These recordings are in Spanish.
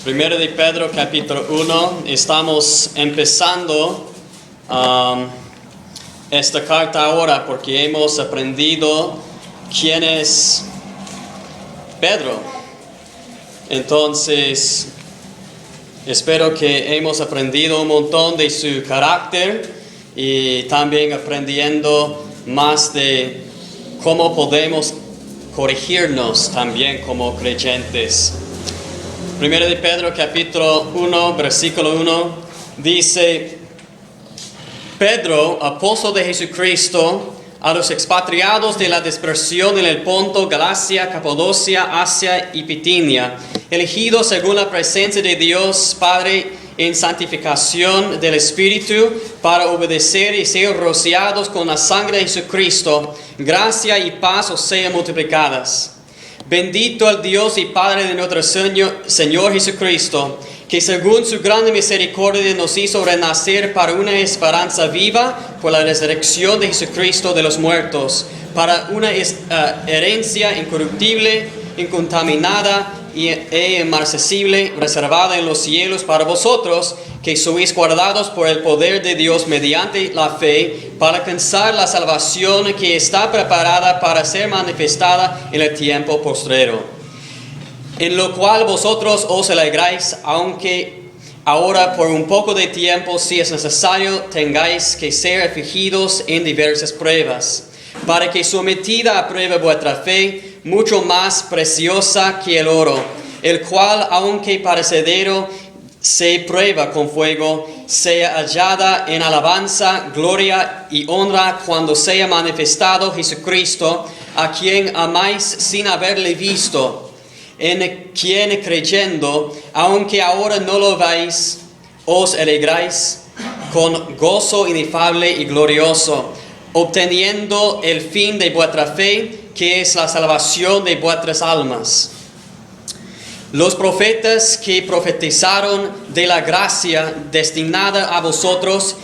Primero de Pedro capítulo 1, estamos empezando esta carta ahora porque hemos aprendido quién es Pedro. Entonces, espero que hemos aprendido un montón de su carácter y también aprendiendo más de cómo podemos corregirnos también como creyentes. Primero de Pedro capítulo 1, versículo 1, dice: Pedro, apóstol de Jesucristo, a los expatriados de la dispersión en el Ponto, Galacia, Capadocia, Asia y Bitinia, elegidos según la presencia de Dios Padre en santificación del Espíritu, para obedecer y ser rociados con la sangre de Jesucristo, gracia y paz os sean multiplicadas. Bendito el Dios y Padre de nuestro Señor Jesucristo, que según su grande misericordia nos hizo renacer para una esperanza viva por la resurrección de Jesucristo de los muertos, para una herencia incorruptible, incontaminada e inmarcesible, reservada en los cielos para vosotros, que sois guardados por el poder de Dios mediante la fe, para alcanzar la salvación que está preparada para ser manifestada en el tiempo postrero. En lo cual vosotros os alegráis, aunque ahora por un poco de tiempo, si es necesario, tengáis que ser afligidos en diversas pruebas, para que sometida a prueba vuestra fe, mucho más preciosa que el oro, el cual, aunque perecedero, se prueba con fuego, sea hallada en alabanza, gloria y honra cuando sea manifestado Jesucristo, a quien amáis sin haberle visto, en quien creyendo, aunque ahora no lo veis, os alegráis con gozo inefable y glorioso, obteniendo el fin de vuestra fe, que es la salvación de vuestras almas. Los profetas que profetizaron de la gracia destinada a vosotros,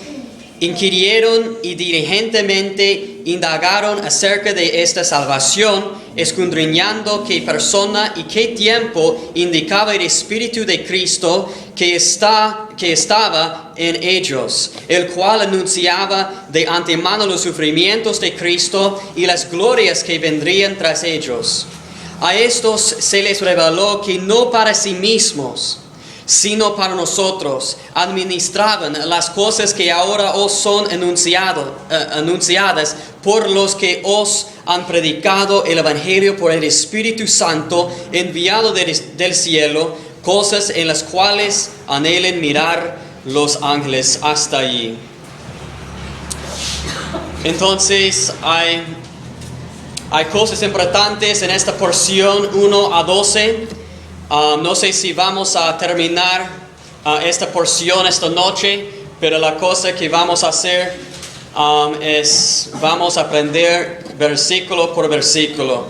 inquirieron y diligentemente indagaron acerca de esta salvación, escudriñando qué persona y qué tiempo indicaba el Espíritu de Cristo que estaba en ellos, el cual anunciaba de antemano los sufrimientos de Cristo y las glorias que vendrían tras ellos. A estos se les reveló que no para sí mismos, sino para nosotros, administraban las cosas que ahora os son anunciadas por los que os han predicado el Evangelio por el Espíritu Santo enviado del cielo, cosas en las cuales anhelan mirar los ángeles hasta allí. Entonces hay cosas importantes en esta porción 1 a 12. No sé si vamos a terminar esta porción esta noche, pero la cosa que vamos a hacer es vamos a aprender versículo por versículo.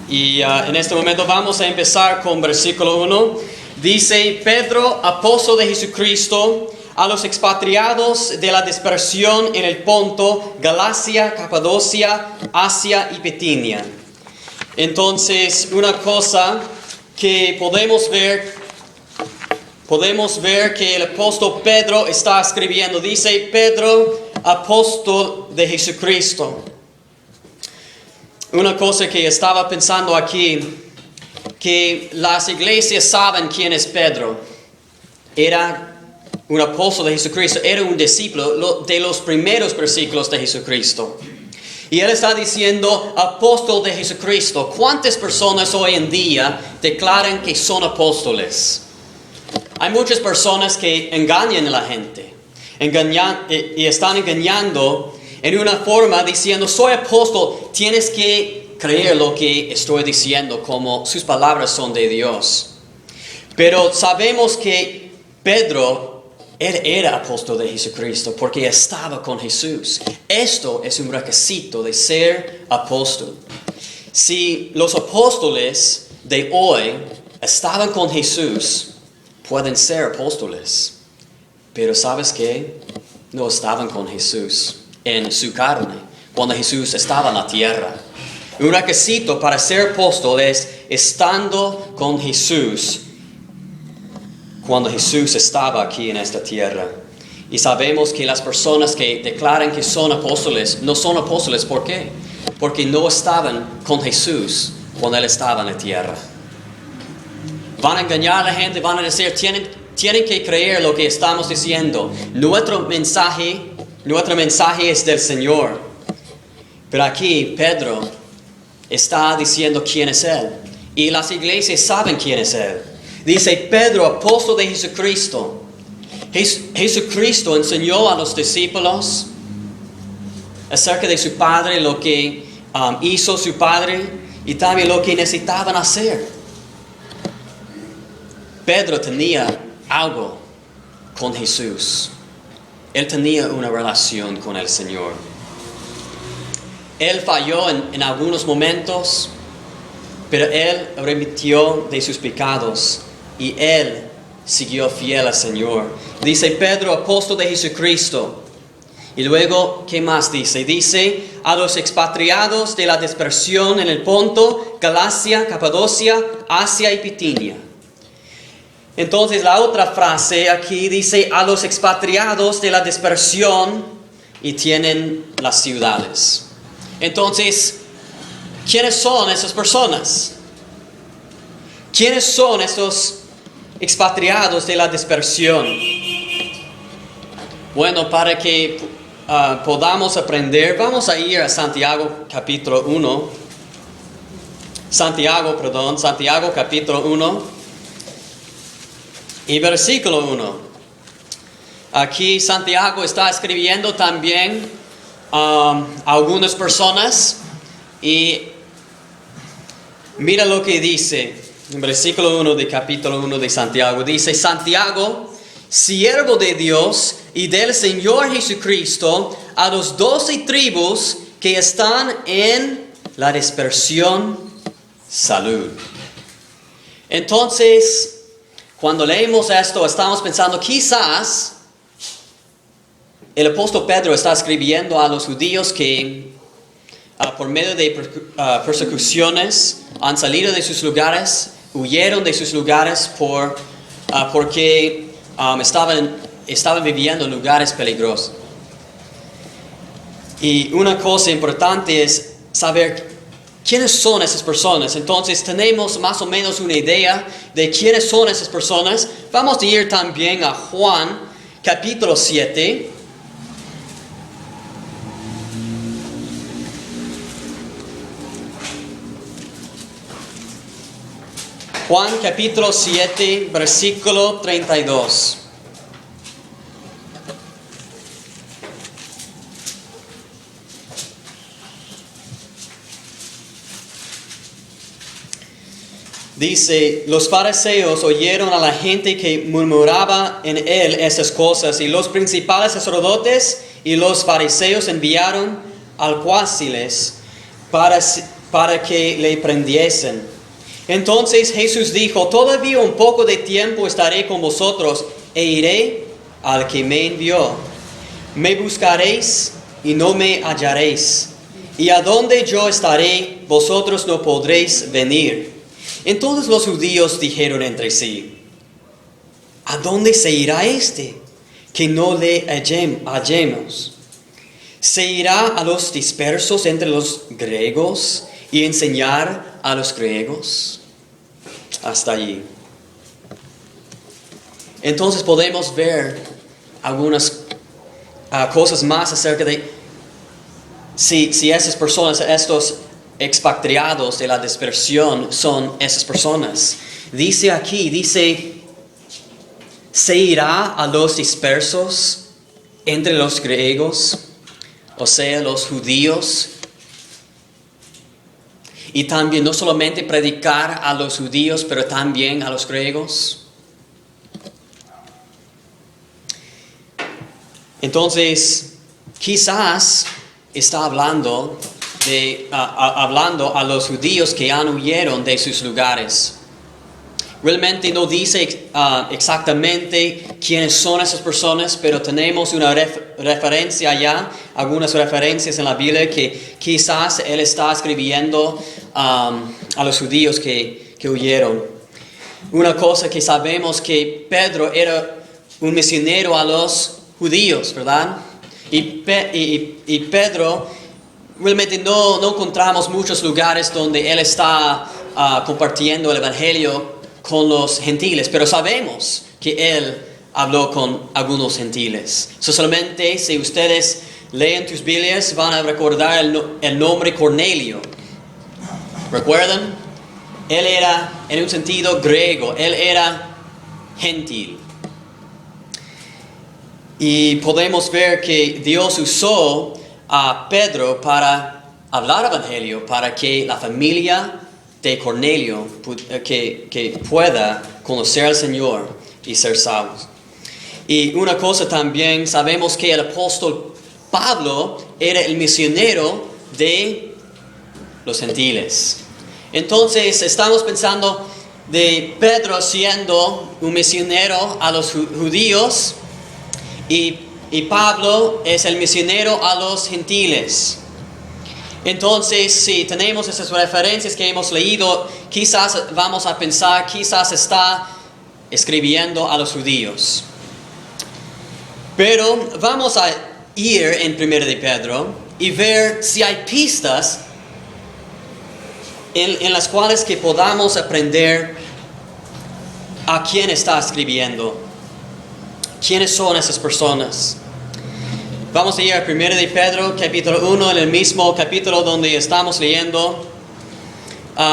Y en este momento vamos a empezar con versículo 1. Dice: Pedro, apóstol de Jesucristo, a los expatriados de la dispersión en el Ponto, Galacia, Capadocia, Asia y Bitinia. Entonces, una cosa que podemos ver que el apóstol Pedro está escribiendo. Dice: Pedro, apóstol de Jesucristo. Una cosa que estaba pensando aquí, que las iglesias saben quién es Pedro. Era un apóstol de Jesucristo, era un discípulo de los primeros versículos de Jesucristo. Y él está diciendo apóstol de Jesucristo. ¿Cuántas personas hoy en día declaran que son apóstoles? Hay muchas personas que engañan a la gente. Y están engañando en una forma diciendo: soy apóstol, tienes que creer lo que estoy diciendo, como sus palabras son de Dios. Pero sabemos que Pedro, él era apóstol de Jesucristo porque estaba con Jesús. Esto es un requisito de ser apóstol. Si los apóstoles de hoy estaban con Jesús, pueden ser apóstoles. Pero ¿sabes qué? No estaban con Jesús en su carne, cuando Jesús estaba en la tierra. Un requisito para ser apóstol es estando con Jesús cuando Jesús estaba aquí en esta tierra. Y sabemos que las personas que declaran que son apóstoles, no son apóstoles. ¿Por qué? Porque no estaban con Jesús cuando Él estaba en la tierra. Van a engañar a la gente, van a decir, tienen que creer lo que estamos diciendo. Nuestro mensaje es del Señor. Pero aquí Pedro está diciendo quién es Él. Y las iglesias saben quién es Él. Dice Pedro, apóstol de Jesucristo. Jesucristo enseñó a los discípulos acerca de su Padre, lo que hizo su Padre y también lo que necesitaban hacer. Pedro tenía algo con Jesús. Él tenía una relación con el Señor. Él falló en algunos momentos, pero Él remitió de sus pecados y Él siguió fiel al Señor. Dice Pedro, apóstol de Jesucristo. Y luego, ¿qué más dice? Dice, a los expatriados de la dispersión en el Ponto, Galacia, Capadocia, Asia y Bitinia. Entonces la otra frase aquí dice, a los expatriados de la dispersión, y tienen las ciudades. Entonces, ¿quiénes son esas personas? ¿Quiénes son esos expatriados de la dispersión? Bueno, para que podamos aprender, vamos a ir a Santiago capítulo 1. Santiago capítulo 1 y versículo 1. Aquí Santiago está escribiendo también a algunas personas y mira lo que dice. En versículo 1 de capítulo 1 de Santiago, dice, Santiago, siervo de Dios y del Señor Jesucristo, a los 12 tribus que están en la dispersión, salud. Entonces, cuando leemos esto, estamos pensando, quizás el apóstol Pedro está escribiendo a los judíos que por medio de persecuciones han salido de sus lugares, huyeron de sus lugares porque estaban viviendo en lugares peligrosos. Y una cosa importante es saber quiénes son esas personas. Entonces tenemos más o menos una idea de quiénes son esas personas. Vamos a ir también a Juan capítulo 7. Juan capítulo 7, versículo 32. Dice, los fariseos oyeron a la gente que murmuraba en él esas cosas, y los principales sacerdotes y los fariseos enviaron alguaciles para que le prendiesen. Entonces Jesús dijo, todavía un poco de tiempo estaré con vosotros e iré al que me envió. Me buscaréis y no me hallaréis. Y a donde yo estaré, vosotros no podréis venir. Entonces los judíos dijeron entre sí, ¿a dónde se irá este, que no le hallemos? ¿Se irá a los dispersos entre los griegos y enseñar a los griegos? Hasta allí. Entonces podemos ver algunas cosas más acerca de si esas personas, estos expatriados de la dispersión son esas personas. Dice aquí, se irá a los dispersos entre los griegos, o sea, los judíos. Y también no solamente predicar a los judíos, pero también a los griegos. Entonces, quizás está hablando a los judíos que huyeron de sus lugares. Realmente no dice exactamente quiénes son esas personas, pero tenemos una referencia allá, algunas referencias en la Biblia que quizás él está escribiendo a los judíos que huyeron. una cosa que sabemos que Pedro era un misionero a los judíos, ¿verdad? Y Pedro, realmente no encontramos muchos lugares donde él está compartiendo el evangelio con los gentiles, pero sabemos que él habló con algunos gentiles. Solamente si ustedes leen tus Biblias van a recordar el nombre Cornelio. ¿Recuerdan? Él era en un sentido griego, él era gentil. Y podemos ver que Dios usó a Pedro para hablar evangelio, para que la familia de Cornelio que pueda conocer al Señor y ser salvos. Y una cosa también, sabemos que el apóstol Pablo era el misionero de los gentiles. Entonces estamos pensando de Pedro siendo un misionero a los judíos y Pablo es el misionero a los gentiles. Entonces, si tenemos esas referencias que hemos leído, quizás vamos a pensar, quizás está escribiendo a los judíos. Pero vamos a ir en 1 de Pedro y ver si hay pistas en las cuales que podamos aprender a quién está escribiendo. ¿Quiénes son esas personas? Vamos a ir a 1 de Pedro, capítulo 1, en el mismo capítulo donde estamos leyendo,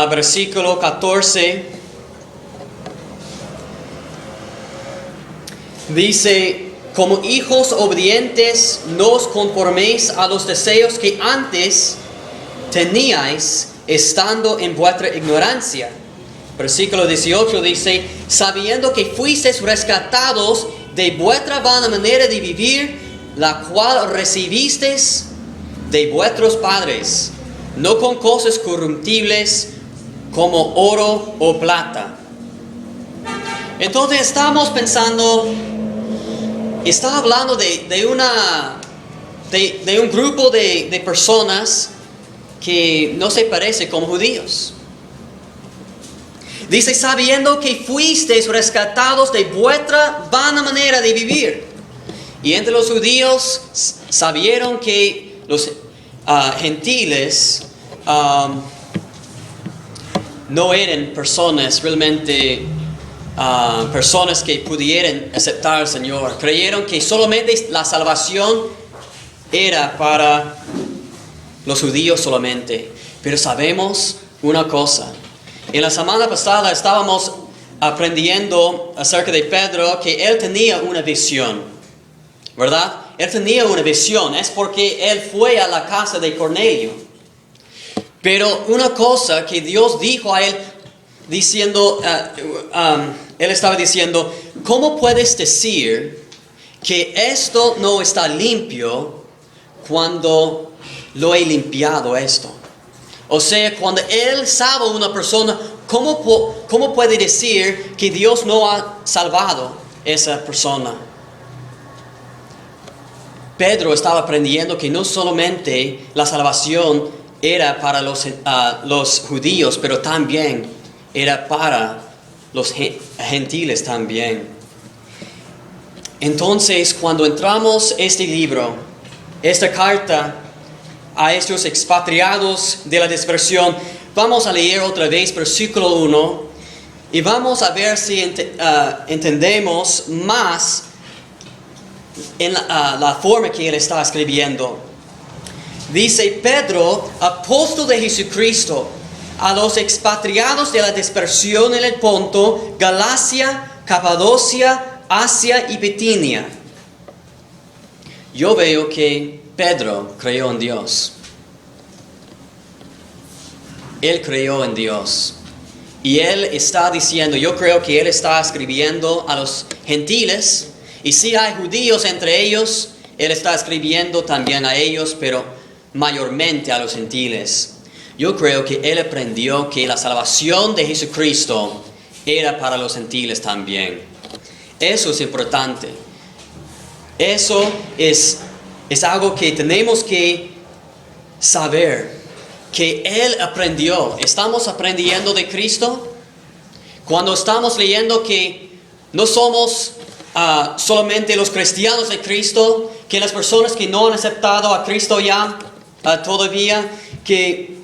versículo 14. Dice, como hijos obedientes, no os conforméis a los deseos que antes teníais, estando en vuestra ignorancia. Versículo 18 dice, sabiendo que fuisteis rescatados de vuestra vana manera de vivir, la cual recibisteis de vuestros padres, no con cosas corruptibles como oro o plata. Entonces estamos pensando, está hablando de un grupo de personas que no se parece como judíos. Dice, sabiendo que fuisteis rescatados de vuestra vana manera de vivir. Y entre los judíos sabieron que los gentiles no eran personas realmente, personas que pudieran aceptar al Señor. Creyeron que solamente la salvación era para los judíos solamente. Pero sabemos una cosa. En la semana pasada estábamos aprendiendo acerca de Pedro que él tenía una visión. ¿Verdad? Él tenía una visión. Es porque él fue a la casa de Cornelio. Pero una cosa que Dios dijo a él, diciendo, él estaba diciendo, ¿cómo puedes decir que esto no está limpio cuando lo he limpiado esto? O sea, cuando él salva a una persona, ¿cómo puede decir que Dios no ha salvado a esa persona? Pedro estaba aprendiendo que no solamente la salvación era para los judíos, pero también era para los gentiles también. Entonces, cuando entramos este libro, esta carta a estos expatriados de la dispersión, vamos a leer otra vez versículo 1 y vamos a ver si entendemos más en la forma que él está escribiendo. Dice, Pedro, apóstol de Jesucristo, a los expatriados de la dispersión en el Ponto, Galacia, Capadocia, Asia y Bitinia. Yo veo que Pedro creyó en Dios. Él creyó en Dios. Y él está diciendo, yo creo que él está escribiendo a los gentiles. Y si hay judíos entre ellos, él está escribiendo también a ellos, pero mayormente a los gentiles. Yo creo que él aprendió que la salvación de Jesucristo era para los gentiles también. Eso es importante. Eso es algo que tenemos que saber, que él aprendió. ¿Estamos aprendiendo de Cristo? Cuando estamos leyendo que no somos solamente los cristianos de Cristo, que las personas que no han aceptado a Cristo ya todavía, que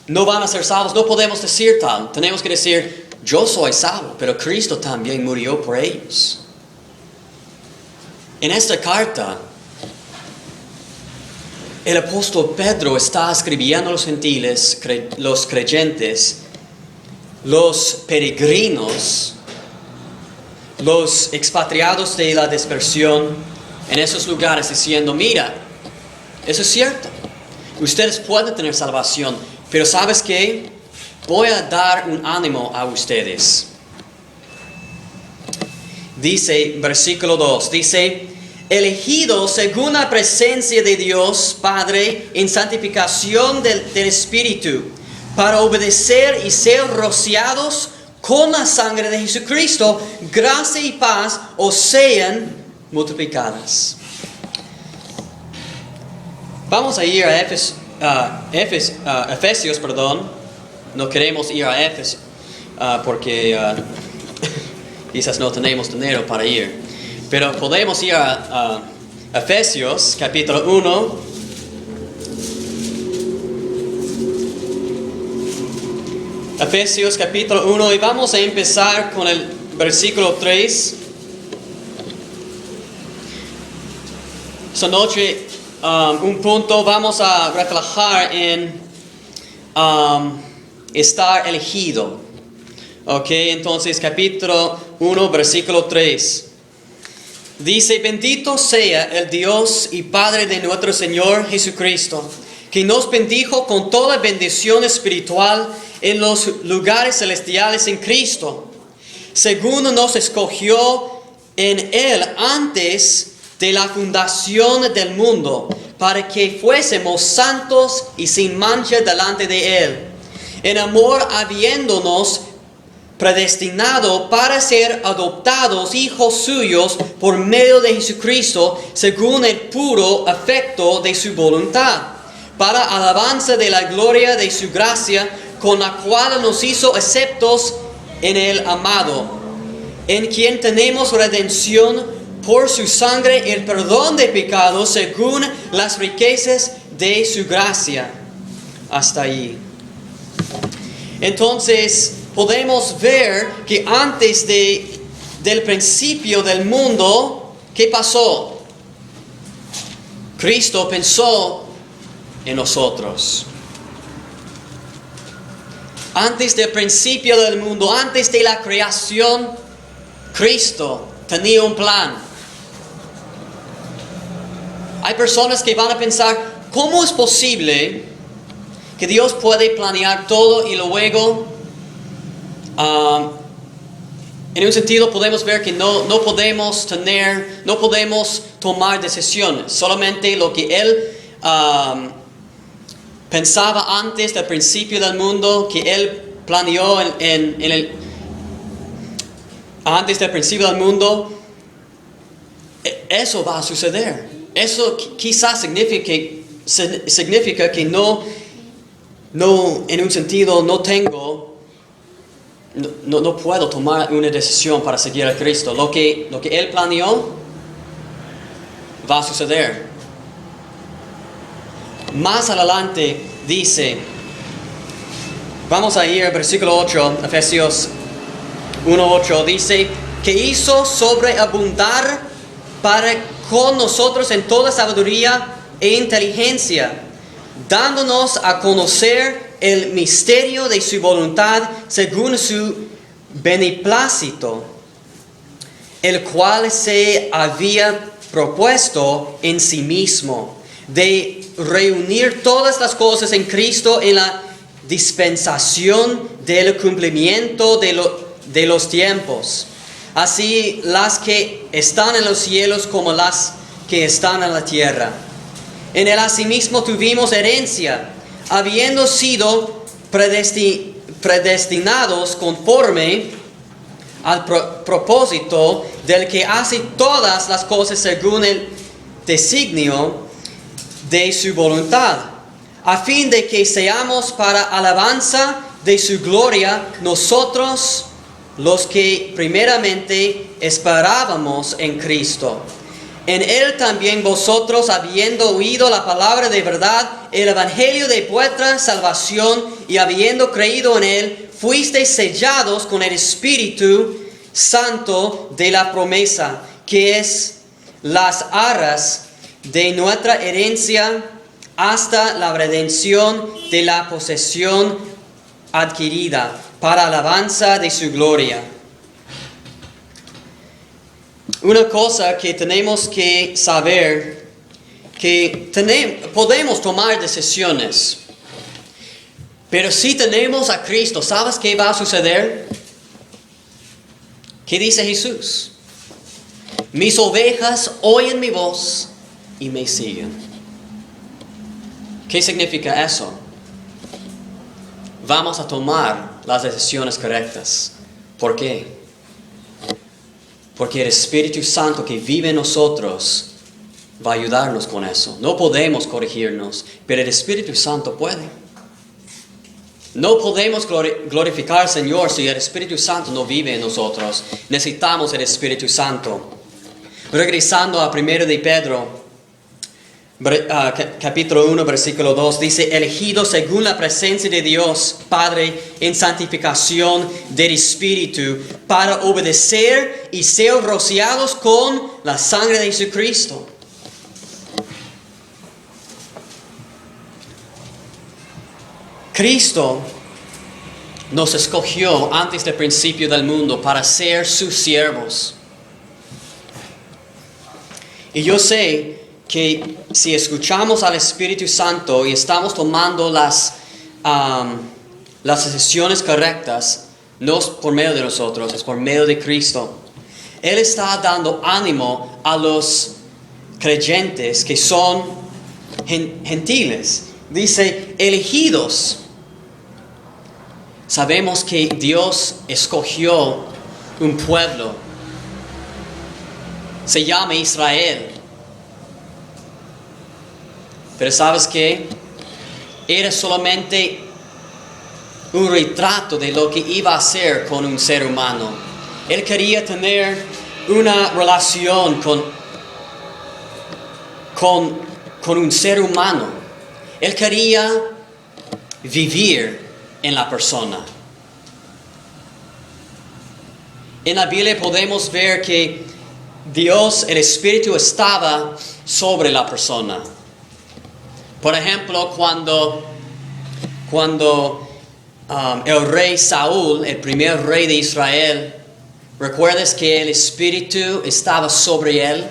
no van a ser salvos, no podemos decir tal. Tenemos que decir, yo soy salvo, pero Cristo también murió por ellos. En esta carta, el apóstol Pedro está escribiendo a los gentiles, los creyentes, los peregrinos, los expatriados de la dispersión en esos lugares, diciendo, mira, eso es cierto, ustedes pueden tener salvación, pero ¿sabes qué? Voy a dar un ánimo a ustedes. Dice, versículo 2, dice, elegidos según la presencia de Dios Padre en santificación del Espíritu, para obedecer y ser rociados con la sangre de Jesucristo, gracia y paz os sean multiplicadas. Vamos a ir a Efesios, no queremos ir a Efesios porque quizás no tenemos dinero para ir. Pero podemos ir a Efesios capítulo 1. Efesios capítulo 1 y vamos a empezar con el versículo 3. Esta noche un punto vamos a reflejar en estar elegido. Ok, entonces capítulo 1 versículo 3. Dice, bendito sea el Dios y Padre de nuestro Señor Jesucristo, que nos bendijo con toda bendición espiritual en los lugares celestiales en Cristo, según nos escogió en Él antes de la fundación del mundo, para que fuésemos santos y sin mancha delante de Él, en amor habiéndonos predestinado para ser adoptados hijos suyos por medio de Jesucristo, según el puro afecto de su voluntad, para alabanza de la gloria de su gracia, con la cual nos hizo aceptos en el amado, en quien tenemos redención por su sangre, el perdón de pecados, según las riquezas de su gracia. Hasta ahí. Entonces, podemos ver que antes del principio del mundo, ¿qué pasó? Cristo pensó en nosotros. Antes del principio del mundo, antes de la creación, Cristo tenía un plan. Hay personas que van a pensar, ¿cómo es posible que Dios puede planear todo y luego, en un sentido podemos ver que no podemos tomar decisiones, solamente lo que Él pensaba antes del principio del mundo, que Él planeó antes del principio del mundo, eso va a suceder. Eso quizás significa que no, en un sentido, no puedo tomar una decisión para seguir a Cristo. Lo que Él planeó va a suceder. Más adelante dice, vamos a ir al versículo 8, Efesios 1:8, dice, que hizo sobreabundar para con nosotros en toda sabiduría e inteligencia, dándonos a conocer el misterio de su voluntad según su beneplácito, el cual se había propuesto en sí mismo, de reunir todas las cosas en Cristo en la dispensación del cumplimiento de los tiempos, así las que están en los cielos como las que están en la tierra. En él asimismo tuvimos herencia, habiendo sido predestinados conforme al propósito del que hace todas las cosas según el designio de su voluntad, a fin de que seamos para alabanza de su gloria, nosotros los que primeramente esperábamos en Cristo. En Él también vosotros, habiendo oído la palabra de verdad, el evangelio de vuestra salvación, y habiendo creído en Él, fuisteis sellados con el Espíritu Santo de la promesa, que es las arras de nuestra herencia hasta la redención de la posesión adquirida, para alabanza de su gloria. Una cosa que tenemos que saber, que podemos tomar decisiones, pero si tenemos a Cristo, ¿sabes qué va a suceder? ¿Qué dice Jesús? Mis ovejas oyen mi voz y me siguen. ¿Qué significa eso? Vamos a tomar las decisiones correctas. ¿Por qué? Porque el Espíritu Santo que vive en nosotros va a ayudarnos con eso. No podemos corregirnos, pero el Espíritu Santo puede. No podemos glorificar al Señor si el Espíritu Santo no vive en nosotros. Necesitamos el Espíritu Santo. Regresando a 1 de Pedro, capítulo 1, versículo 2, dice: elegidos según la presencia de Dios Padre en santificación del Espíritu, para obedecer y ser rociados con la sangre de Jesucristo. Cristo nos escogió antes del principio del mundo para ser sus siervos. Y yo sé que si escuchamos al Espíritu Santo y estamos tomando las decisiones correctas, no es por medio de nosotros, es por medio de Cristo. Él está dando ánimo a los creyentes que son gentiles. Dice, elegidos. Sabemos que Dios escogió un pueblo. Se llama Israel. Pero ¿sabes qué? Era solamente un retrato de lo que iba a hacer con un ser humano. Él quería tener una relación con un ser humano. Él quería vivir en la persona. En la Biblia podemos ver que Dios, el Espíritu, estaba sobre la persona. Por ejemplo, cuando el rey Saúl, el primer rey de Israel, ¿recuerdas que el Espíritu estaba sobre él?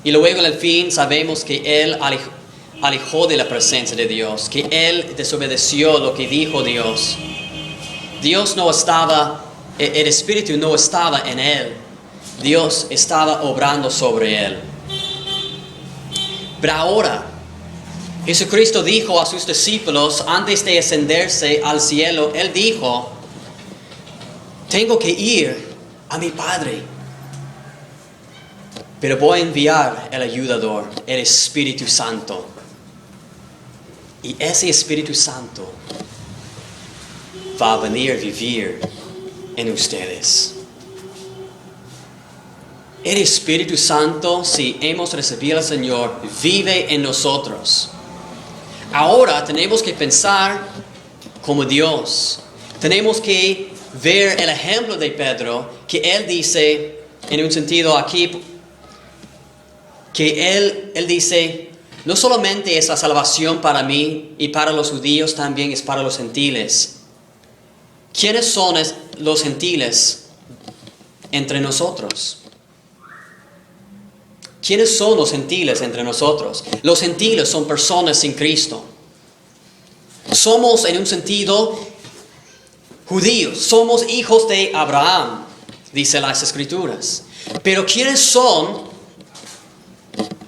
Y luego en el fin sabemos que él alejó de la presencia de Dios, que él desobedeció lo que dijo Dios. Dios no estaba, el Espíritu no estaba en él. Dios estaba obrando sobre él. Pero ahora, Jesucristo dijo a sus discípulos antes de ascenderse al cielo, Él dijo, tengo que ir a mi Padre, pero voy a enviar el ayudador, el Espíritu Santo. Y ese Espíritu Santo va a venir a vivir en ustedes. El Espíritu Santo, si hemos recibido al Señor, vive en nosotros. Ahora tenemos que pensar como Dios. Tenemos que ver el ejemplo de Pedro, que él dice, en un sentido aquí, que él dice, no solamente es la salvación para mí y para los judíos, también es para los gentiles. ¿Quiénes son los gentiles entre nosotros? ¿Quiénes son los gentiles entre nosotros? Los gentiles son personas sin Cristo. Somos en un sentido judíos, somos hijos de Abraham, dice las Escrituras. Pero ¿quiénes son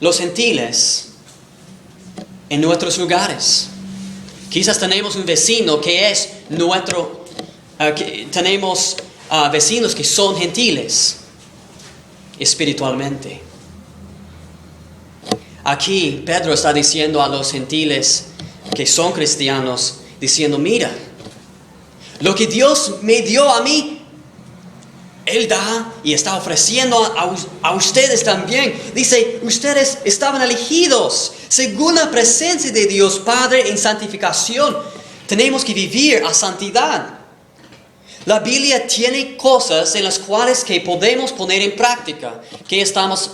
los gentiles en nuestros lugares? Quizás tenemos un vecino que es tenemos vecinos que son gentiles espiritualmente. Aquí Pedro está diciendo a los gentiles, que son cristianos diciendo, mira, lo que Dios me dio a mí, Él da y está ofreciendo a ustedes también. Dice, ustedes estaban elegidos según la presencia de Dios Padre en santificación. Tenemos que vivir a santidad. La Biblia tiene cosas en las cuales que podemos poner en práctica. ¿Qué estamos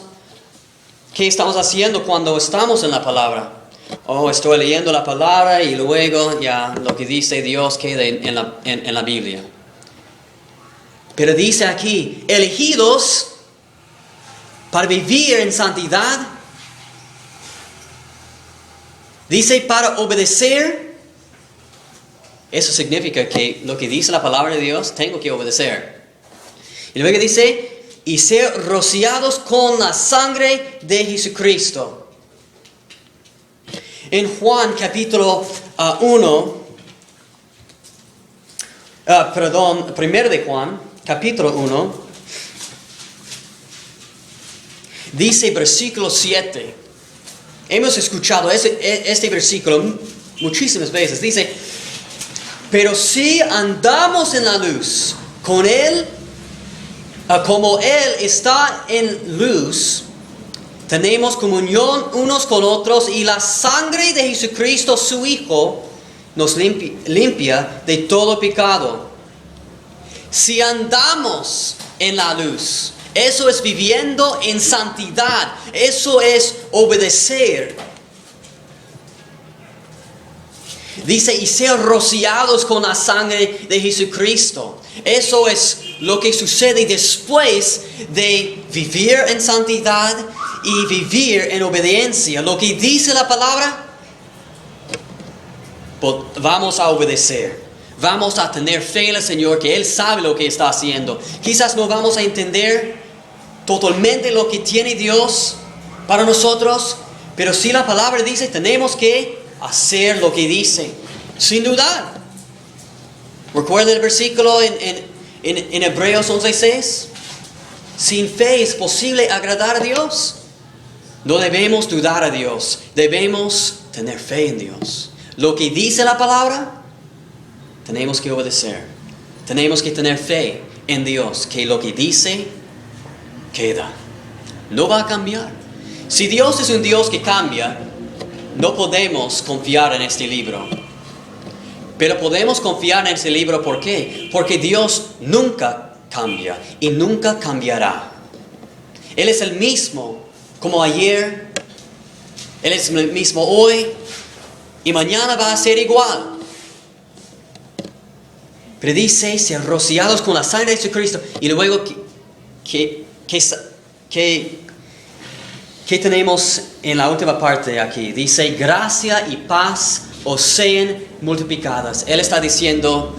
haciendo cuando estamos en la palabra? Oh, estoy leyendo la palabra y luego ya lo que dice Dios queda en la Biblia. Pero dice aquí, elegidos para vivir en santidad. Dice para obedecer. Eso significa que lo que dice la palabra de Dios, tengo que obedecer. Y luego dice, y ser rociados con la sangre de Jesucristo. En Juan capítulo 1 de Juan, capítulo 1, dice versículo 7. Hemos escuchado este versículo muchísimas veces. Dice, pero si andamos en la luz, con Él, como Él está en luz, tenemos comunión unos con otros y la sangre de Jesucristo, su Hijo, nos limpia de todo pecado. Si andamos en la luz, eso es viviendo en santidad, eso es obedecer. Dice, y ser rociados con la sangre de Jesucristo. Eso es lo que sucede después de vivir en santidad y vivir en obediencia. Lo que dice la palabra, vamos a obedecer. Vamos a tener fe en el Señor, que Él sabe lo que está haciendo. Quizás no vamos a entender totalmente lo que tiene Dios para nosotros, pero si la palabra dice, tenemos que hacer lo que dice, sin dudar. ¿Recuerda el versículo en Hebreos 11:6? Sin fe es posible agradar a Dios. No debemos dudar a Dios, debemos tener fe en Dios. Lo que dice la palabra, tenemos que obedecer. Tenemos que tener fe en Dios, que lo que dice, queda. No va a cambiar. Si Dios es un Dios que cambia, no podemos confiar en este libro. Pero podemos confiar en este libro, ¿por qué? Porque Dios nunca cambia y nunca cambiará. Él es el mismo como ayer, Él es el mismo hoy y mañana va a ser igual. Pero dice, ser rociados con la sangre de Jesucristo. Y luego, ¿qué tenemos en la última parte aquí? Dice, gracia y paz os sean multiplicadas. Él está diciendo,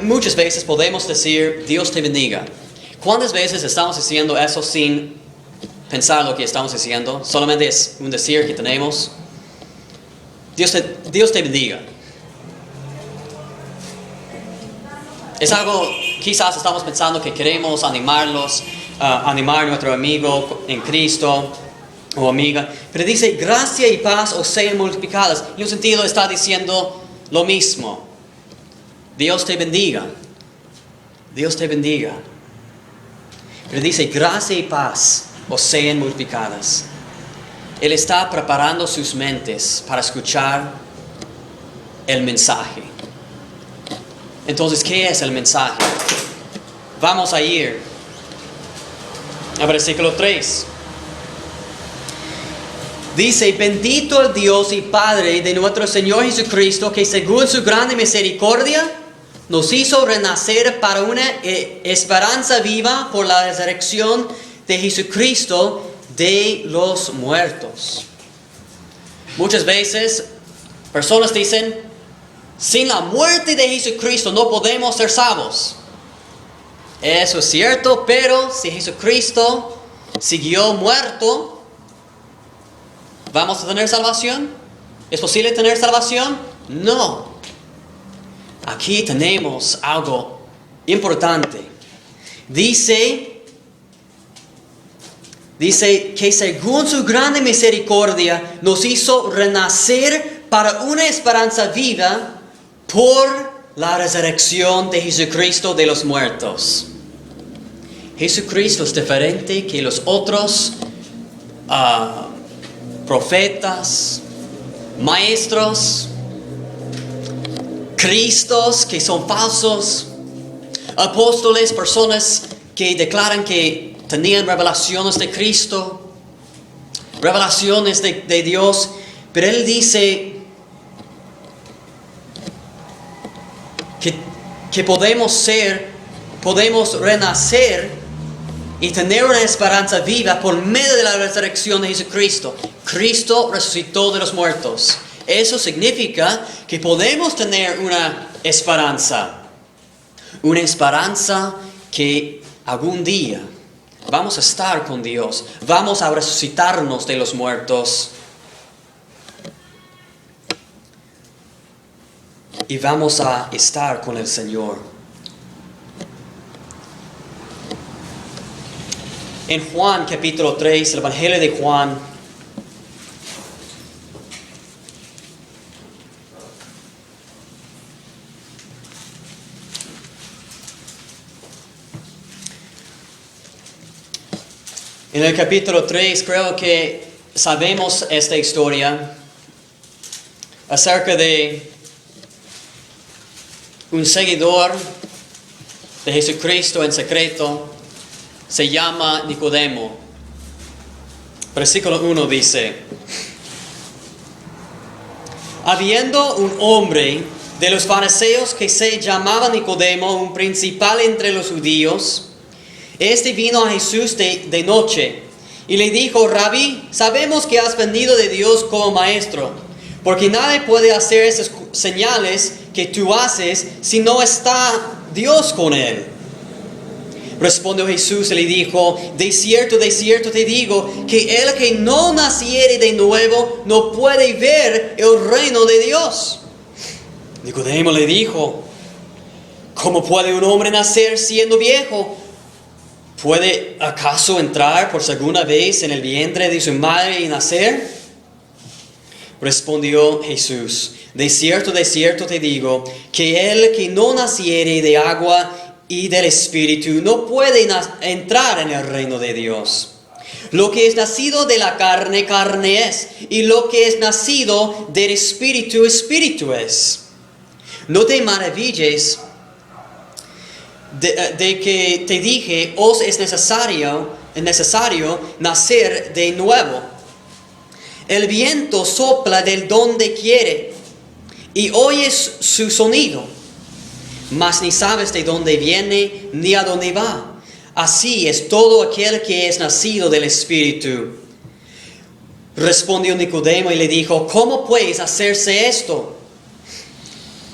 muchas veces podemos decir, Dios te bendiga. ¿Cuántas veces estamos diciendo eso sin pensar lo que estamos diciendo? Solamente es un decir que tenemos. Dios te bendiga. Es algo, quizás estamos pensando que queremos animarlos, animar a nuestro amigo en Cristo o amiga. Pero dice, gracia y paz os sean multiplicadas. En un sentido está diciendo lo mismo. Dios te bendiga. Dios te bendiga. Pero dice, gracia y paz os sean multiplicadas. Él está preparando sus mentes para escuchar el mensaje. Entonces, ¿qué es el mensaje? Vamos a ir al versículo 3. Dice, bendito el Dios y Padre de nuestro Señor Jesucristo, que según su grande misericordia nos hizo renacer para una esperanza viva por la resurrección de Jesucristo de los muertos. Muchas veces personas dicen, sin la muerte de Jesucristo no podemos ser salvos. Eso es cierto, pero si Jesucristo siguió muerto, ¿vamos a tener salvación? ¿Es posible tener salvación? No. Aquí tenemos algo importante. Dice, Dice que según su grande misericordia nos hizo renacer para una esperanza viva por la resurrección de Jesucristo de los muertos. Jesucristo es diferente que los otros profetas, maestros, cristos que son falsos, apóstoles, personas que declaran que tenían revelaciones de Cristo, revelaciones de Dios, pero Él dice que podemos renacer y tener una esperanza viva por medio de la resurrección de Jesucristo. Cristo resucitó de los muertos. Eso significa que podemos tener una esperanza que algún día vamos a estar con Dios, vamos a resucitarnos de los muertos y vamos a estar con el Señor. En Juan capítulo 3, el Evangelio de Juan, en el capítulo 3 creo que sabemos esta historia acerca de un seguidor de Jesucristo en secreto, se llama Nicodemo. Versículo 1 dice: habiendo un hombre de los fariseos que se llamaba Nicodemo, un principal entre los judíos, este vino a Jesús de noche y le dijo: Rabí, sabemos que has venido de Dios como maestro, porque nadie puede hacer esas señales que tú haces si no está Dios con él. Respondió Jesús y le dijo: de cierto te digo, que el que no naciere de nuevo no puede ver el reino de Dios. Nicodemo le dijo: ¿cómo puede un hombre nacer siendo viejo? ¿Puede acaso entrar por segunda vez en el vientre de su madre y nacer? Respondió Jesús: de cierto te digo, que el que no naciere de agua y del Espíritu no puede entrar en el reino de Dios. Lo que es nacido de la carne, carne es, y lo que es nacido del Espíritu, Espíritu es. No te maravilles de que te dije: os es necesario nacer de nuevo. El viento sopla del donde quiere y oyes su sonido, mas ni sabes de dónde viene ni a dónde va. Así es todo aquel que es nacido del Espíritu. Respondió Nicodemo y le dijo: ¿cómo puede hacerse esto?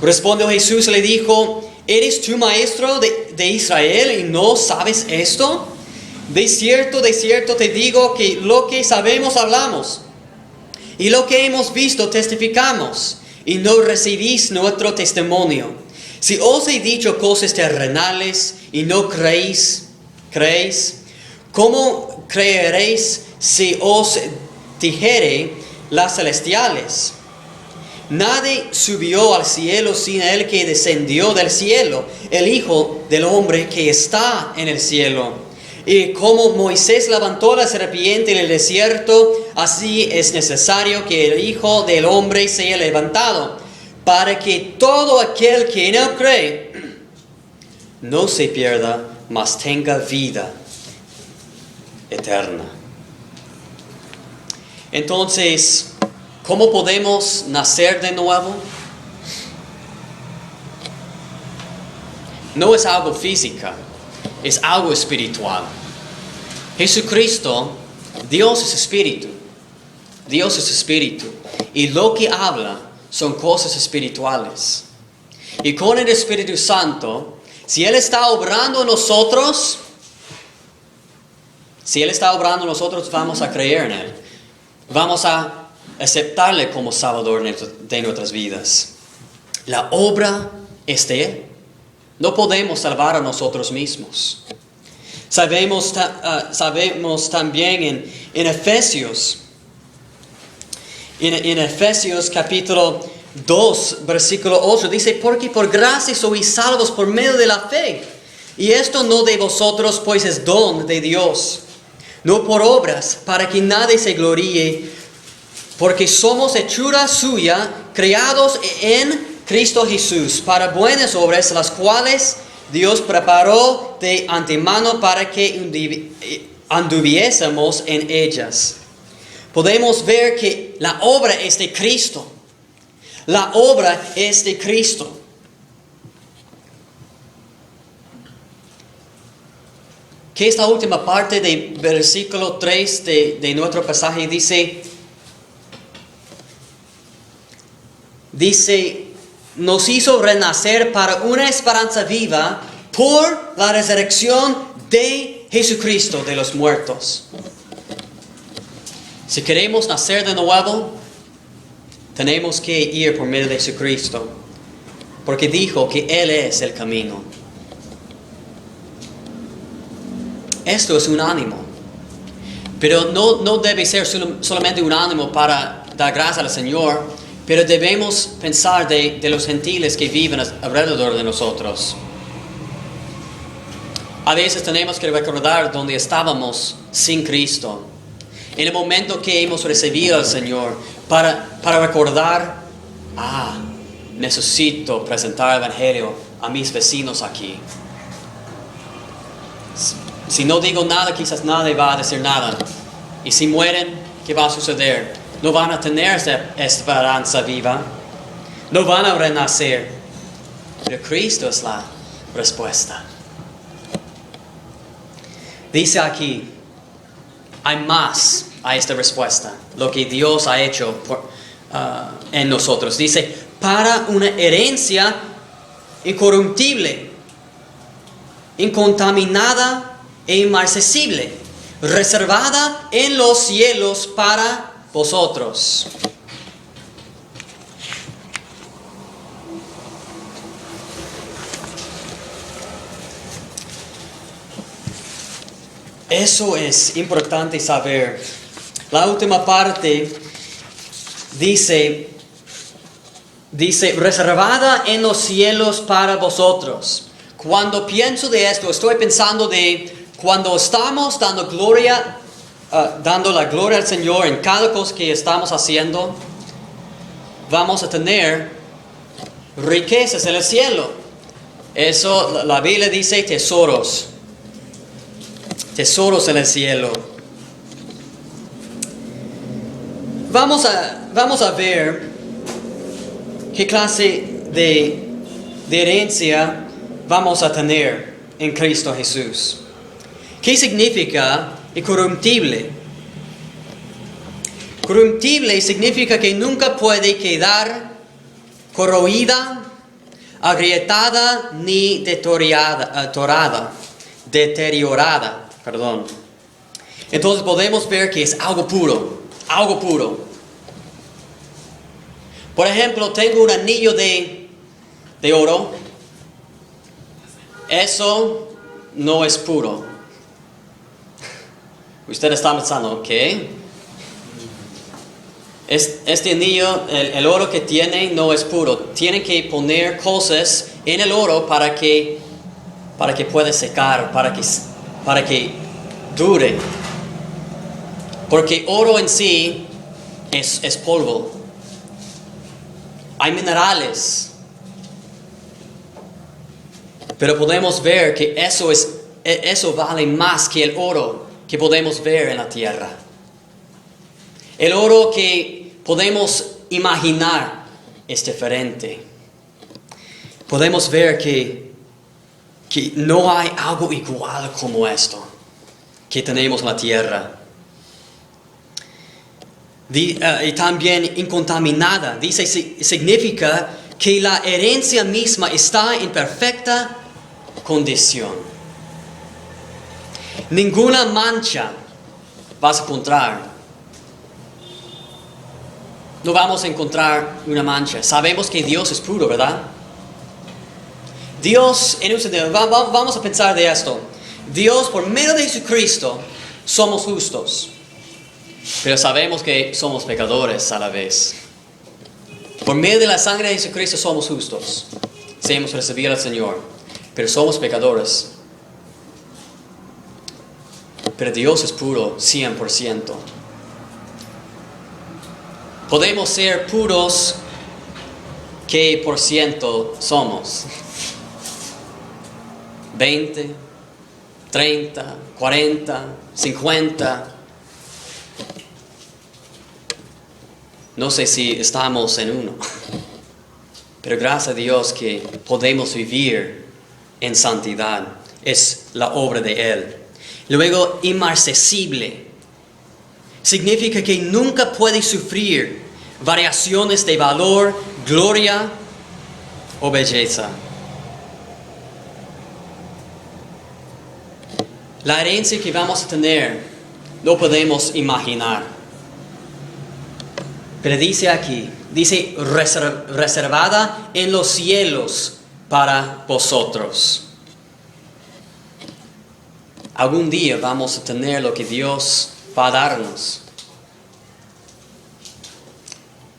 Respondió Jesús y le dijo: ¿eres tú maestro de Israel y no sabes esto? De cierto te digo que lo que sabemos hablamos, y lo que hemos visto testificamos, y no recibís nuestro testimonio. Si os he dicho cosas terrenales y no creéis, ¿cómo creeréis si os dijere las celestiales? Nadie subió al cielo sino el que descendió del cielo, el Hijo del Hombre que está en el cielo. Y como Moisés levantó la serpiente en el desierto, así es necesario que el Hijo del Hombre sea levantado, para que todo aquel que en él cree no se pierda, mas tenga vida eterna. Entonces, ¿cómo podemos nacer de nuevo? No es algo físico, es algo espiritual. Jesucristo, Dios es espíritu. Dios es espíritu. Y lo que habla son cosas espirituales. Y con el Espíritu Santo, si Él está obrando en nosotros, vamos a creer en Él. Vamos a aceptarle como Salvador de nuestras vidas. La obra es de Él. No podemos salvar a nosotros mismos. Sabemos también en Efesios, en Efesios capítulo 2, versículo 8, dice, porque por gracia sois salvos por medio de la fe. Y esto no de vosotros, pues es don de Dios, no por obras, para que nadie se gloríe, porque somos hechura suya, creados en Cristo Jesús, para buenas obras, las cuales Dios preparó de antemano para que anduviésemos en ellas. Podemos ver que la obra es de Cristo. La obra es de Cristo. Que esta última parte del versículo 3 de nuestro pasaje dice, nos hizo renacer para una esperanza viva por la resurrección de Jesucristo de los muertos. Si queremos nacer de nuevo, tenemos que ir por medio de Jesucristo, porque dijo que Él es el camino. Esto es un ánimo, pero no debe ser solamente un ánimo para dar gracias al Señor, pero debemos pensar de los gentiles que viven alrededor de nosotros. A veces tenemos que recordar dónde estábamos sin Cristo. En el momento que hemos recibido al Señor, para recordar, necesito presentar el Evangelio a mis vecinos aquí. Si no digo nada, quizás nadie va a decir nada. Y si mueren, ¿qué va a suceder? No van a tener esa esperanza viva. No van a renacer. Pero Cristo es la respuesta. Dice aquí, hay más a esta respuesta. Lo que Dios ha hecho en nosotros. Dice, para una herencia incorruptible, incontaminada e inmarcesible, reservada en los cielos para vosotros. Eso es importante saber. La última parte dice reservada en los cielos para vosotros. Cuando pienso de esto, estoy pensando de cuando estamos dando la gloria al Señor en cada cosa que estamos haciendo, vamos a tener riquezas en el cielo. Eso la Biblia dice tesoros en el cielo. Vamos a ver qué clase de herencia vamos a tener en Cristo Jesús. ¿Qué significa incorruptible? Corruptible significa que nunca puede quedar corroída, agrietada ni deteriorada. Entonces podemos ver que es algo puro. Por ejemplo, tengo un anillo de oro. Eso no es puro. Usted está pensando, ¿qué? Este anillo, el oro que tiene no es puro. Tiene que poner cosas en el oro para que pueda secar, para que dure. Porque oro en sí es polvo. Hay minerales. Pero podemos ver que eso vale más que el oro que podemos ver en la tierra. El oro que podemos imaginar es diferente. Podemos ver que no hay algo igual como esto que tenemos en la tierra. Y también incontaminada. Dice, significa que la herencia misma está en perfecta condición. Ninguna mancha vas a encontrar. No vamos a encontrar una mancha. Sabemos que Dios es puro, ¿verdad? Dios, en un sentido, vamos a pensar de esto. Dios, por medio de Jesucristo, somos justos. Pero sabemos que somos pecadores a la vez. Por medio de la sangre de Jesucristo somos justos. Si hemos recibido al Señor. Pero somos pecadores. Pero Dios es puro 100%. Podemos ser puros. ¿Qué por ciento somos? 20, 30, 40, 50. No sé si estamos en uno. Pero gracias a Dios que podemos vivir en santidad. Es la obra de Él. Luego, inmarcesible. Significa que nunca puede sufrir variaciones de valor, gloria o belleza. La herencia que vamos a tener no podemos imaginar. Pero dice aquí, dice reservada en los cielos para vosotros. Algún día vamos a tener lo que Dios va a darnos.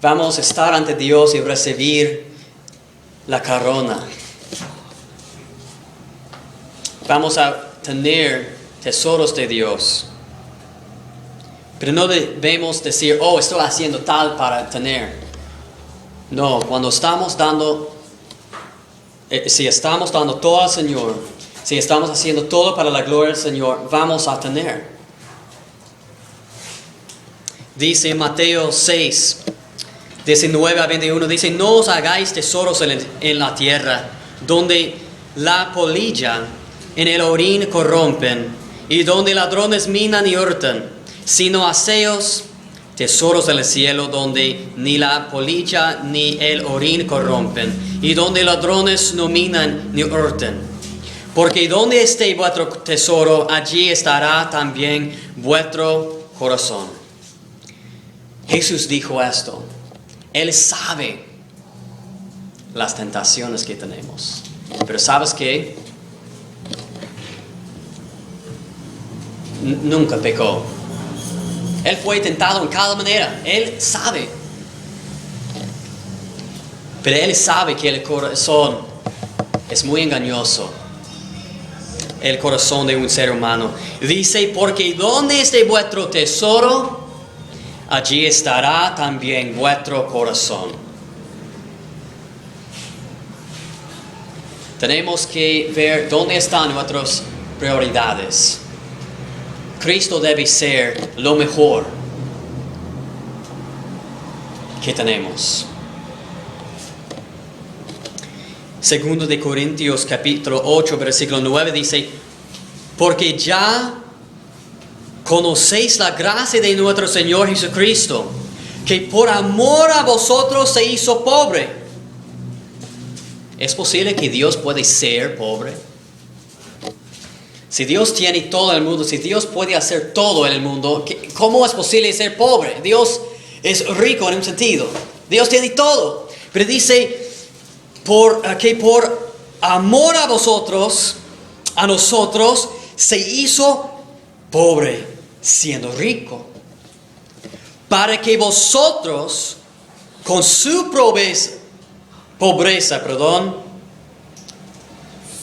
Vamos a estar ante Dios y recibir la corona. Vamos a tener tesoros de Dios. Pero no debemos decir, oh, estoy haciendo tal para tener. No, cuando estamos dando, si estamos dando todo al Señor, si estamos haciendo todo para la gloria del Señor, vamos a tener. Dice en Mateo 6, 19 a 21, dice, no os hagáis tesoros en la tierra, donde la polilla en el orín corrompen, y donde ladrones minan y hurtan, sino haceos tesoros en el cielo, donde ni la polilla ni el orín corrompen, y donde ladrones no minan ni hurtan. Porque donde esté vuestro tesoro, allí estará también vuestro corazón. Jesús dijo esto. Él sabe las tentaciones que tenemos. Pero ¿sabes qué? Nunca pecó. Él fue tentado en cada manera. Él sabe. Pero Él sabe que el corazón es muy engañoso. El corazón de un ser humano. Dice, porque donde esté vuestro tesoro, allí estará también vuestro corazón. Tenemos que ver dónde están nuestras prioridades. Cristo debe ser lo mejor que tenemos. Segundo de Corintios capítulo 8 versículo 9 dice, porque ya conocéis la gracia de nuestro Señor Jesucristo, que por amor a vosotros se hizo pobre. ¿Es posible que Dios puede ser pobre? Si Dios tiene todo el mundo, si Dios puede hacer todo en el mundo, ¿cómo es posible ser pobre? Dios es rico en un sentido. Dios tiene todo. Pero dice que por amor a vosotros, a nosotros, se hizo pobre, siendo rico, para que vosotros, con su pobreza,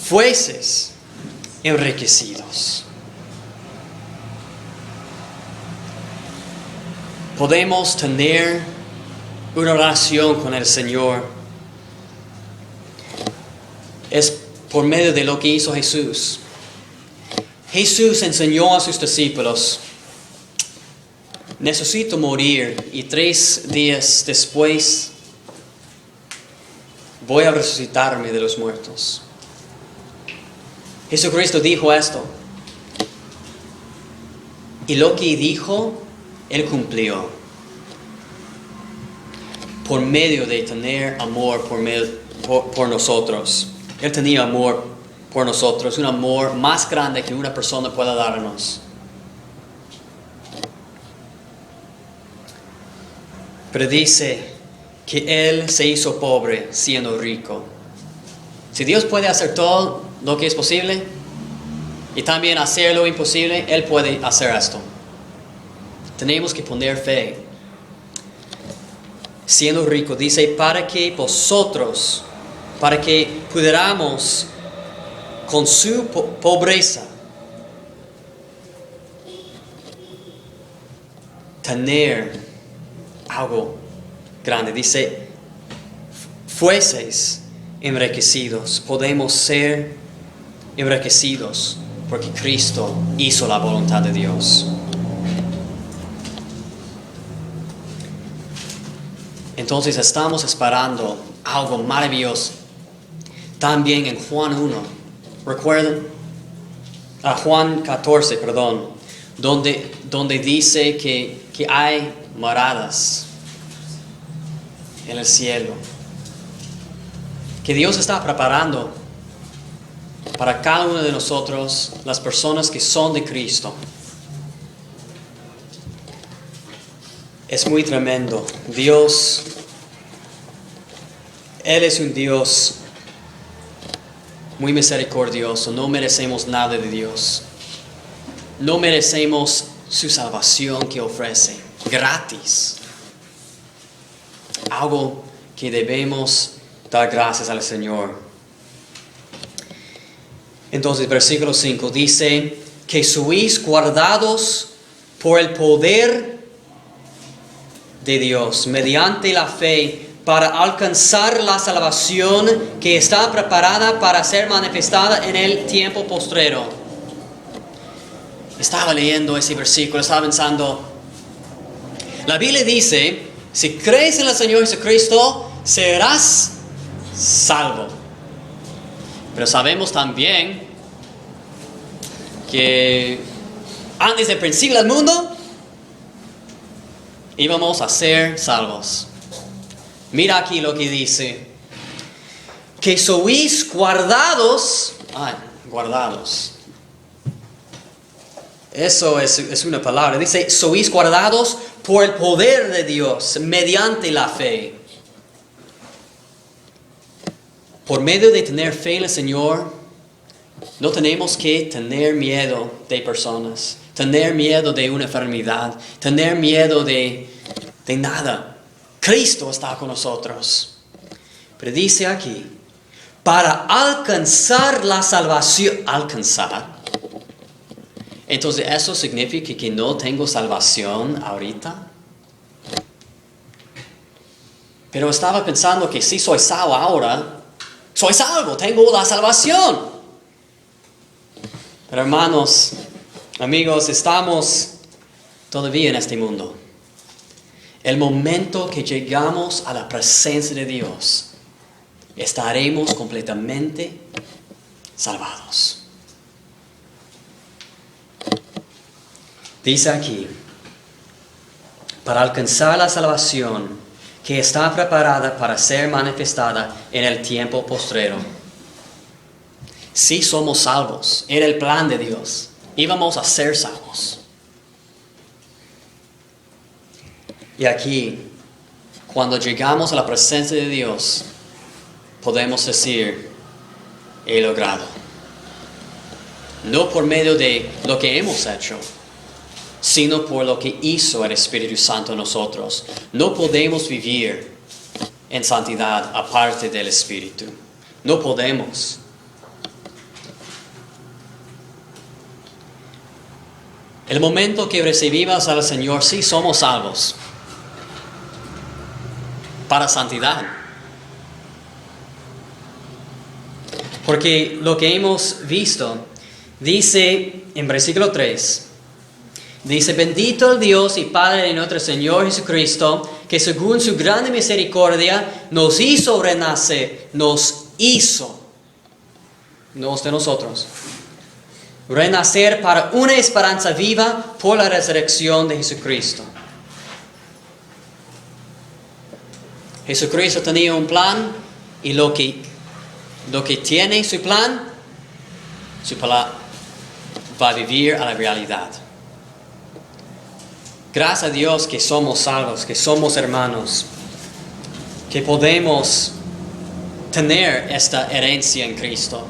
fueseis enriquecidos. Podemos tener una relación con el Señor. Es por medio de lo que hizo Jesús. Jesús enseñó a sus discípulos, necesito morir y 3 días después voy a resucitarme de los muertos. Jesucristo dijo esto. Y lo que dijo, Él cumplió. Por medio de tener amor por nosotros. Él tenía amor por nosotros, un amor más grande que una persona pueda darnos. Pero dice que Él se hizo pobre siendo rico. Si Dios puede hacer todo lo que es posible, y también hacer lo imposible, Él puede hacer esto. Tenemos que poner fe. Siendo rico, dice, para que vosotros, para que pudiéramos con su pobreza tener algo grande. Dice, fueseis enriquecidos. Podemos ser enriquecidos porque Cristo hizo la voluntad de Dios. Entonces estamos esperando algo maravilloso. También en Juan 1, recuerden, Juan 14, perdón, donde dice que hay moradas en el cielo, que Dios está preparando para cada uno de nosotros, las personas que son de Cristo. Es muy tremendo. Dios, Él es un Dios muy misericordioso. No merecemos nada de Dios. No merecemos su salvación que ofrece gratis. Algo que debemos dar gracias al Señor. Entonces, versículo 5 dice que sois guardados por el poder de Dios, mediante la fe, para alcanzar la salvación que está preparada para ser manifestada en el tiempo postrero. Estaba leyendo ese versículo, estaba pensando, la Biblia dice, si crees en el Señor Jesucristo, serás salvo. Pero sabemos también que antes del principio del mundo, íbamos a ser salvos. Mira aquí lo que dice. Que sois guardados. Guardados. Eso es una palabra. Dice, sois guardados por el poder de Dios, mediante la fe. Por medio de tener fe en el Señor, no tenemos que tener miedo de personas. Tener miedo de una enfermedad, tener miedo de nada. Cristo está con nosotros. Pero dice aquí, para alcanzar la salvación, alcanzar. Entonces, ¿eso significa que no tengo salvación ahorita? Pero estaba pensando que si soy salvo ahora, soy salvo, tengo la salvación. Pero hermanos, amigos, estamos todavía en este mundo. El momento que llegamos a la presencia de Dios, estaremos completamente salvados. Dice aquí, para alcanzar la salvación que está preparada para ser manifestada en el tiempo postrero. Si somos salvos, era el plan de Dios. Íbamos a ser salvos. Y aquí, cuando llegamos a la presencia de Dios, podemos decir, he logrado. No por medio de lo que hemos hecho, sino por lo que hizo el Espíritu Santo en nosotros. No podemos vivir en santidad aparte del Espíritu. No podemos. El momento que recibimos al Señor, sí somos salvos. Para santidad. Porque lo que hemos visto, dice en versículo 3, dice, bendito el Dios y Padre de nuestro Señor Jesucristo, que según su grande misericordia nos hizo renacer, no de nosotros, renacer para una esperanza viva por la resurrección de Jesucristo. Jesucristo tenía un plan y lo que tiene su plan, su palabra va a vivir a la realidad. Gracias a Dios que somos salvos, que somos hermanos, que podemos tener esta herencia en Cristo.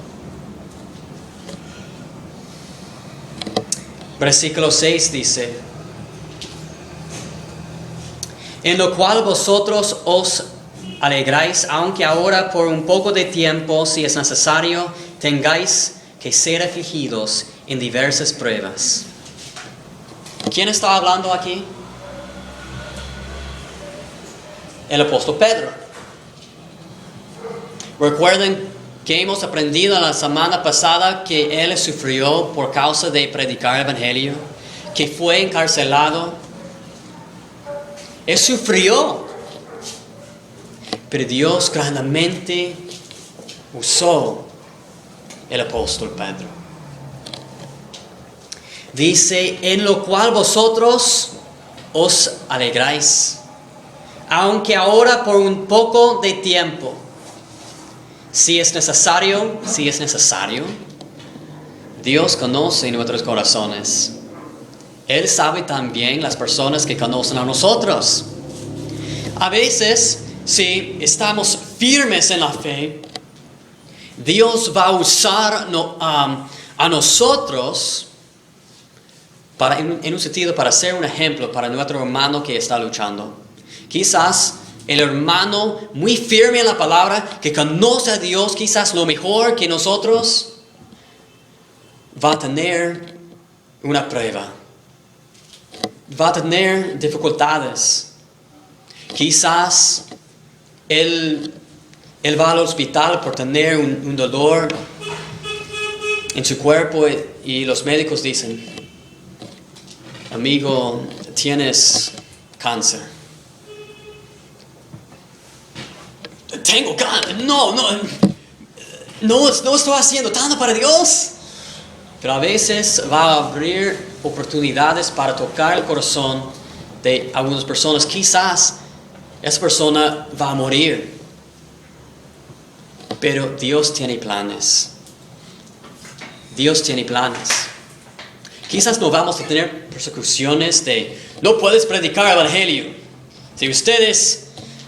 Versículo 6 dice: en lo cual vosotros os alegráis, aunque ahora por un poco de tiempo, si es necesario, tengáis que ser afligidos en diversas pruebas. ¿Quién está hablando aquí? El apóstol Pedro. Recuerden que hemos aprendido la semana pasada que él sufrió por causa de predicar el evangelio, que fue encarcelado. Él sufrió, pero Dios grandemente usó el apóstol Pedro. Dice: en lo cual vosotros os alegráis, aunque ahora por un poco de tiempo, si es necesario, Dios conoce nuestros corazones. Él sabe también las personas que conocen a nosotros. A veces, si estamos firmes en la fe, Dios va a usar a nosotros en un sentido para ser un ejemplo para nuestro hermano que está luchando. Quizás el hermano muy firme en la palabra, que conoce a Dios quizás lo mejor que nosotros, va a tener una prueba. Va a tener dificultades. Quizás él va al hospital por tener un dolor en su cuerpo y los médicos dicen: amigo, tienes cáncer. Tengo cáncer. No estoy haciendo tanto para Dios. Pero a veces va a abrir oportunidades para tocar el corazón de algunas personas. Quizás esa persona va a morir, pero Dios tiene planes. Dios tiene planes. Quizás no vamos a tener persecuciones de no puedes predicar el evangelio. Si ustedes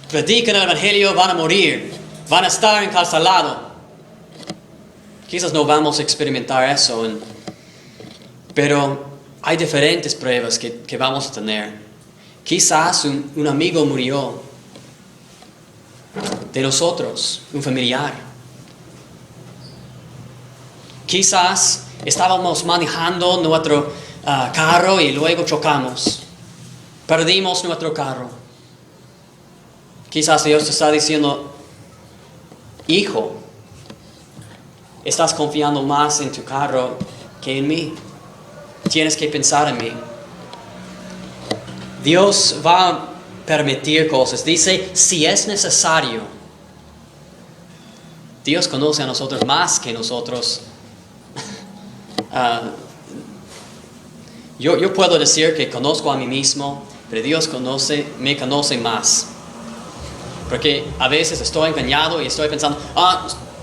predican el evangelio van a morir, van a estar encarcelados. Quizás no vamos a experimentar eso, pero hay diferentes pruebas que vamos a tener. Quizás un amigo murió de nosotros, un familiar. Quizás estábamos manejando nuestro carro y luego chocamos. Perdimos nuestro carro. Quizás Dios te está diciendo: hijo, estás confiando más en tu carro que en mí. Tienes que pensar en mí. Dios va a permitir cosas. Dice, si es necesario. Dios conoce a nosotros más que nosotros. Yo puedo decir que conozco a mí mismo, pero Dios me conoce más. Porque a veces estoy engañado y estoy pensando,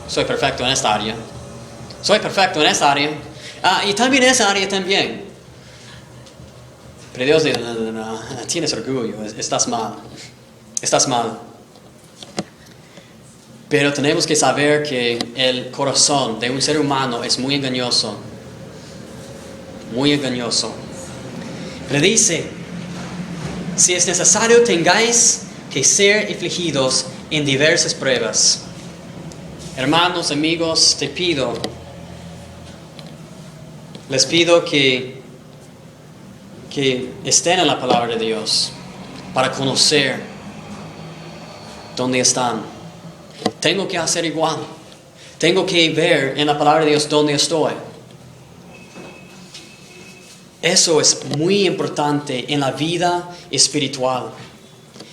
soy perfecto en esta área. Soy perfecto en esta área. Y también en esa área también. Pero Dios dice, no, tienes orgullo, estás mal. Estás mal. Pero tenemos que saber que el corazón de un ser humano es muy engañoso. Muy engañoso. Le dice, si es necesario tengáis que ser afligidos en diversas pruebas. Hermanos, amigos, les pido que estén en la palabra de Dios para conocer dónde están. Tengo que hacer igual. Tengo que ver en la palabra de Dios dónde estoy. Eso es muy importante en la vida espiritual.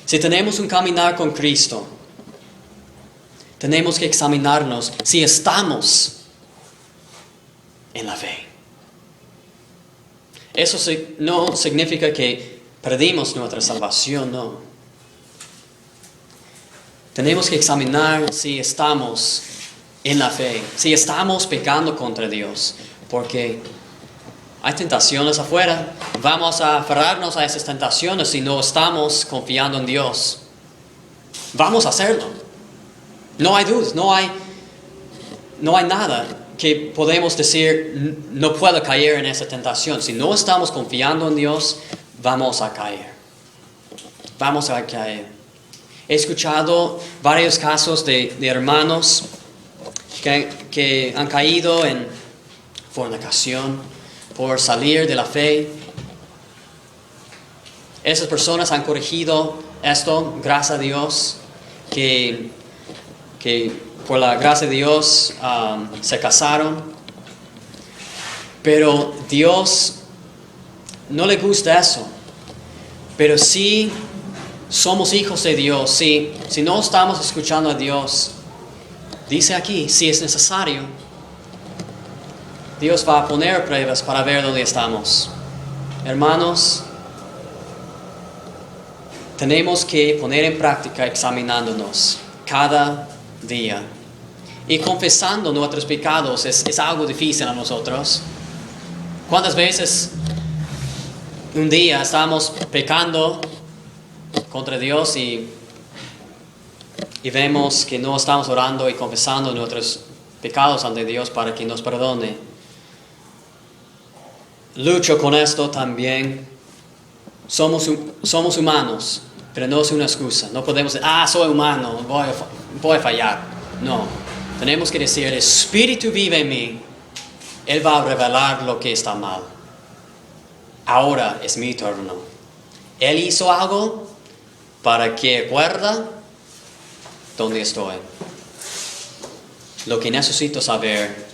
Si tenemos un caminar con Cristo, tenemos que examinarnos si estamos en la fe. Eso no significa que perdimos nuestra salvación, no. Tenemos que examinar si estamos en la fe, si estamos pecando contra Dios, porque hay tentaciones afuera. Vamos a aferrarnos a esas tentaciones si no estamos confiando en Dios. Vamos a hacerlo. No hay dudas, no hay nada que podemos decir, no puedo caer en esa tentación. Si no estamos confiando en Dios, vamos a caer. Vamos a caer. He escuchado varios casos de hermanos que han caído en fornicación por salir de la fe. Esas personas han corregido esto, gracias a Dios, que por la gracia de Dios se casaron. Pero Dios no le gusta eso. Pero si somos hijos de Dios, si no estamos escuchando a Dios, dice aquí, si es necesario, Dios va a poner pruebas para ver dónde estamos. Hermanos, tenemos que poner en práctica examinándonos cada día. Y confesando nuestros pecados es algo difícil a nosotros. ¿Cuántas veces un día estamos pecando contra Dios y vemos que no estamos orando y confesando nuestros pecados ante Dios para que nos perdone? Lucho con esto también. Somos humanos, pero no es una excusa. No podemos decir, soy humano, voy a fallar. No, tenemos que decir, el Espíritu vive en mí. Él va a revelar lo que está mal. Ahora es mi turno. Él hizo algo para que recuerda dónde estoy. Lo que necesito saber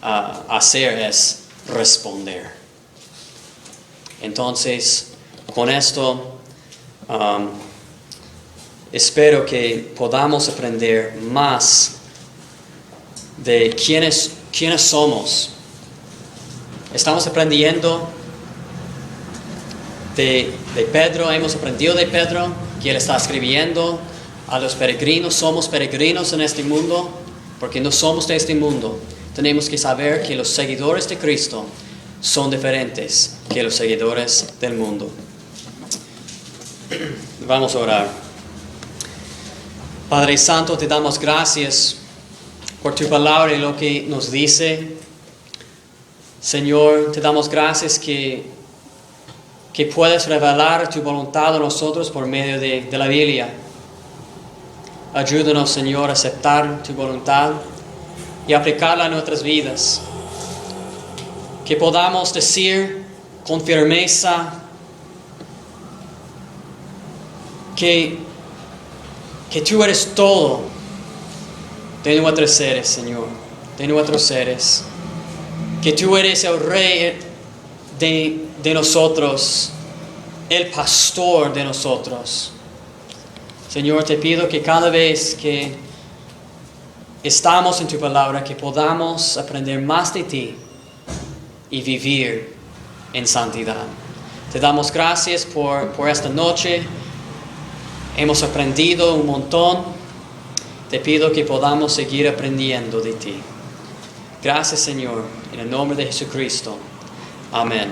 hacer es responder. Entonces, con esto, espero que podamos aprender más de quiénes somos. Estamos aprendiendo de Pedro, hemos aprendido de Pedro que él está escribiendo a los peregrinos. Somos peregrinos en este mundo porque no somos de este mundo. Tenemos que saber que los seguidores de Cristo son diferentes que los seguidores del mundo. Vamos a orar. Padre Santo, te damos gracias por tu palabra y lo que nos dice. Señor, te damos gracias que puedes revelar tu voluntad a nosotros por medio de la Biblia. Ayúdanos, Señor, a aceptar tu voluntad y aplicarla a nuestras vidas. Que podamos decir con firmeza que tú eres todo de nuestros seres, Señor, de nuestros seres. Que tú eres el Rey de nosotros, el pastor de nosotros. Señor, te pido que cada vez que estamos en tu palabra, que podamos aprender más de ti y vivir en santidad. Te damos gracias por esta noche. Hemos aprendido un montón. Te pido que podamos seguir aprendiendo de ti. Gracias, Señor, en el nombre de Jesucristo. Amén.